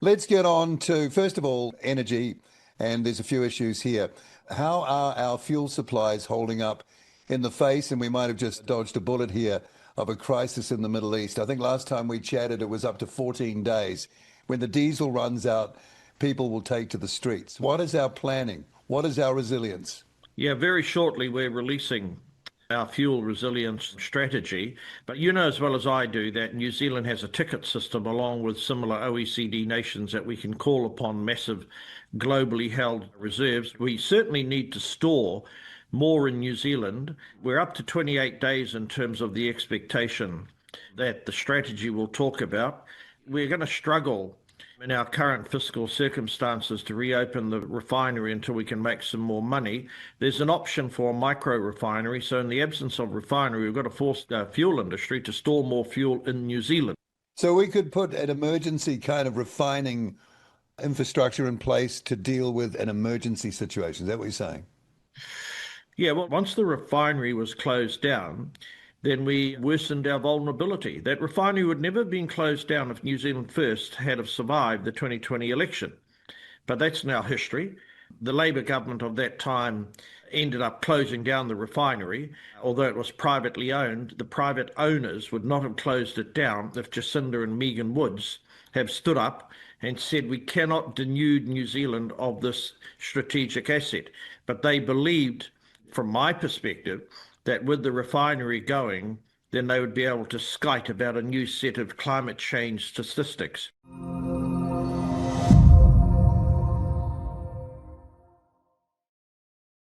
Let's get on to, first of all, energy, and there's a few issues here. How are our fuel supplies holding up in the face, and we might have just dodged a bullet here, of a crisis in the Middle East? I think last time we chatted, it was up to 14 days. When the diesel runs out, people will take to the streets. What is our planning? What is our resilience? Yeah, very shortly we're releasing our fuel resilience strategy. But you know as well as I do that New Zealand has a ticket system along with similar OECD nations that we can call upon massive globally held reserves. We certainly need to store more in New Zealand. We're up to 28 days in terms of the expectation that the strategy will talk about. We're going to struggle in our current fiscal circumstances to reopen the refinery until we can make some more money. There's an option for a micro refinery. So in the absence of refinery, we've got to force the fuel industry to store more fuel in New Zealand. So we could put an emergency kind of refining infrastructure in place to deal with an emergency situation. Is that what you're saying? Yeah, well, once the refinery was closed down, then we worsened our vulnerability. That refinery would never have been closed down if New Zealand First had have survived the 2020 election. But that's now history. The Labour government of that time ended up closing down the refinery. Although it was privately owned, the private owners would not have closed it down if Jacinda and Megan Woods have stood up and said we cannot denude New Zealand of this strategic asset. But they believed, from my perspective, that with the refinery going, then they would be able to skite about a new set of climate change statistics.